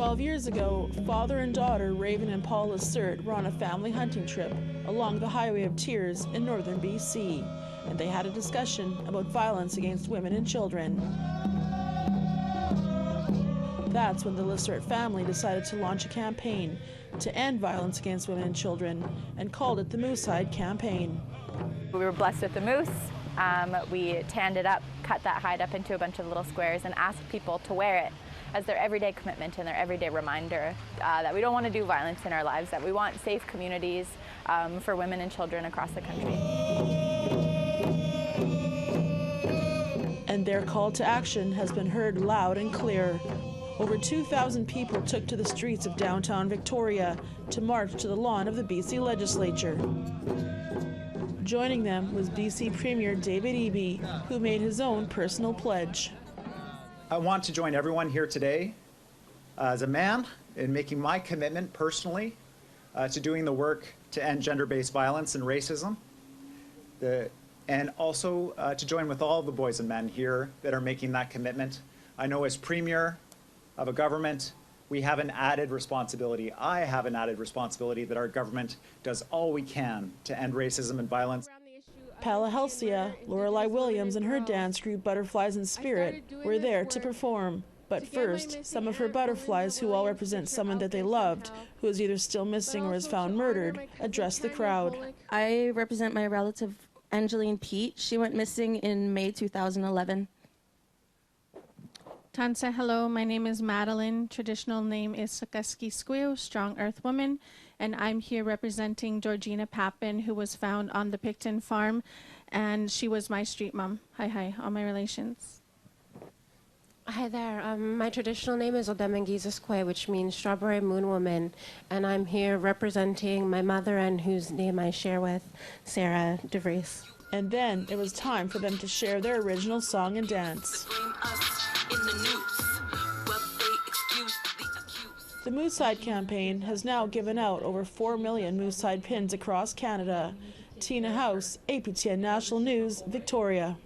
12 years ago, father and daughter Raven and Paul Lacert were on a family hunting trip along the Highway of Tears in northern BC, and they had a discussion about violence against women and children. That's when the Lacert family decided to launch a campaign to end violence against women and children and called it the Moosehide campaign. We were blessed with the moose. We tanned it up, cut that hide up into a bunch of little squares and asked people to wear it as their everyday commitment and their everyday reminder that we don't want to do violence in our lives, that we want safe communities for women and children across the country. And their call to action has been heard loud and clear. Over 2,000 people took to the streets of downtown Victoria to march to the lawn of the BC Legislature. Joining them was BC Premier David Eby, who made his own personal pledge. I want to join everyone here today as a man in making my commitment personally to doing the work to end gender-based violence and racism, and also to join with all the boys and men here that are making that commitment. I know as Premier of a government, we have an added responsibility. I have an added responsibility that our government does all we can to end racism and violence. Pala Helsia, Lorelei Williams and her dance group Butterflies in Spirit were there to perform. But first, some of her butterflies, who all represent someone that they loved, who is either still missing or is found murdered, addressed the crowd. I represent my relative Angeline Pete. She went missing in May 2011. Tansa, hello, my name is Madeline. Traditional name is Sakaski Squew, Strong Earth Woman, and I'm here representing Georgina Papin, who was found on the Picton farm, and she was my street mom. Hi, all my relations. Hi there, my traditional name is Odemengiza Squew, which means Strawberry Moon Woman, and I'm here representing my mother and whose name I share with, Sarah DeVries. And then it was time for them to share their original song and dance. The Moosehide campaign has now given out over 4 million Moosehide pins across Canada. Tina House, APTN National News, Victoria.